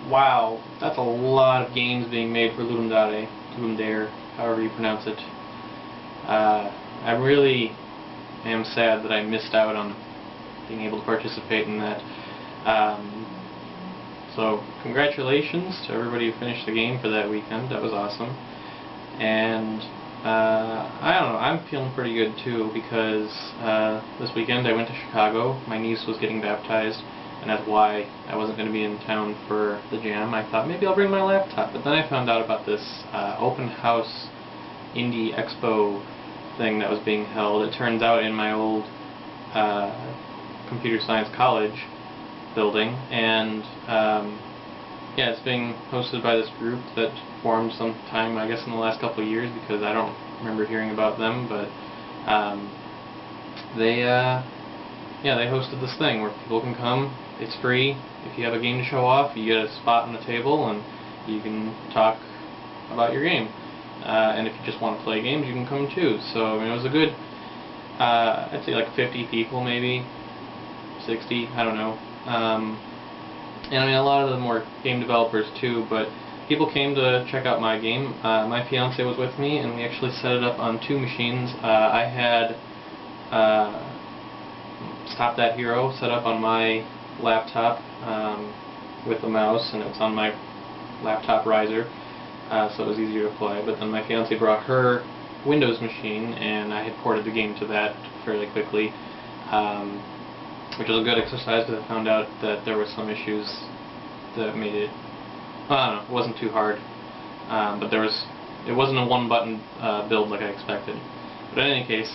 Wow, that's a lot of games being made for Ludum Dare, Ludum Dare, however you pronounce it. I really am sad that I missed out on being able to participate in that. So congratulations to everybody who finished the game for that weekend. That was awesome. And I don't know, I'm feeling pretty good too, because this weekend I went to Chicago. My niece was getting baptized, and that's why I wasn't going to be in town for the jam. I thought maybe I'll bring my laptop, but then I found out about this open house indie expo thing that was being held. It turns out in my old computer science college building, and yeah, it's being hosted by this group that formed sometime, I guess, in the last couple of years, because I don't remember hearing about them, but yeah, they hosted this thing where people can come. It's free. If you have a game to show off, you get a spot on the table and you can talk about your game. And if you just want to play games, you can come too. So I mean, it was a good, I'd say like 50 people, maybe 60, I don't know. And I mean, a lot of them were game developers too, but people came to check out my game. My fiance was with me, and we actually set it up on 2 machines. I had Stop That Hero set up on my laptop with the mouse, and it was on my laptop riser, so it was easier to play. But then my fiance brought her Windows machine, and I had ported the game to that fairly quickly, which was a good exercise, because I found out that there were some issues that made it, I don't know, it wasn't too hard, but it wasn't a one-button build like I expected. But in any case,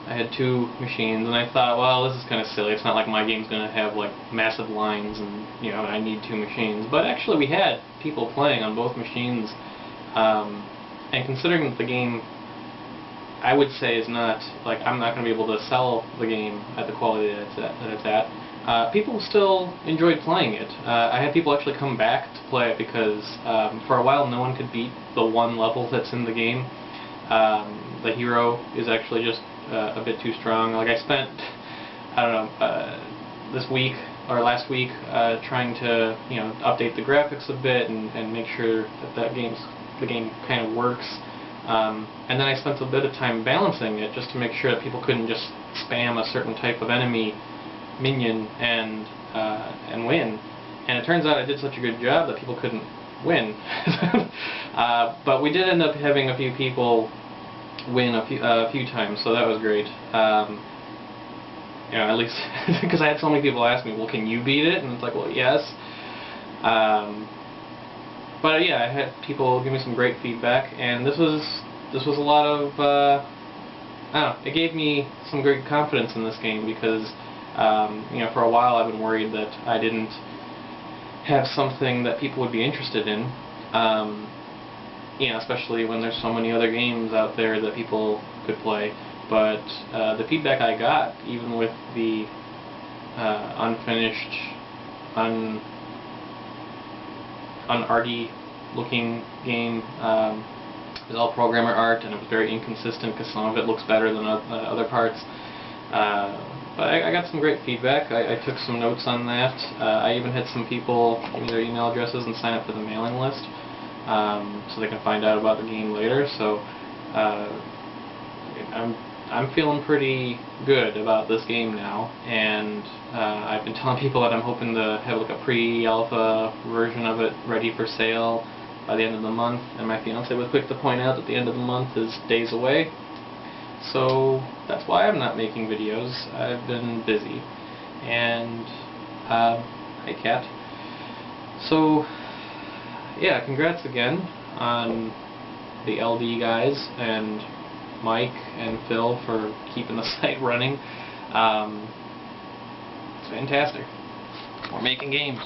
I had 2 machines, and I thought, well, this is kind of silly. It's not like my game's going to have like massive lines, and you know, I need 2 machines. But actually, we had people playing on both machines, and considering that the game, I would say, is not like, I'm not going to be able to sell the game at the quality that it's at. People still enjoyed playing it. I had people actually come back to play it because for a while no one could beat the 1 level that's in the game. The hero is actually just a bit too strong. Like, I spent, I don't know, this week or last week trying to, you know, update the graphics a bit and make sure that the game kind of works. And then I spent a bit of time balancing it just to make sure that people couldn't just spam a certain type of enemy minion and win. And it turns out I did such a good job that people couldn't win. But we did end up having a few people win a few times, so that was great. You know, at least because I had so many people ask me, well, can you beat it? And it's like, well, yes. But yeah, I had people give me some great feedback, and this was a lot of I don't know, it gave me some great confidence in this game, because you know, for a while I've been worried that I didn't have something that people would be interested in. You know, especially when there's so many other games out there that people could play. But the feedback I got, even with the unfinished, unarty looking game, it was all programmer art, and it was very inconsistent because some of it looks better than other parts. But I got some great feedback. I took some notes on that. I even had some people give me their email addresses and sign up for the mailing list, so they can find out about the game later. So I'm feeling pretty good about this game now, and I've been telling people that I'm hoping to have like a pre-alpha version of it ready for sale by the end of the month. And my fiance was quick to point out that the end of the month is days away. So that's why I'm not making videos. I've been busy. And hi, cat. So yeah, congrats again on the LD guys and Mike and Phil for keeping the site running. It's fantastic. We're making games.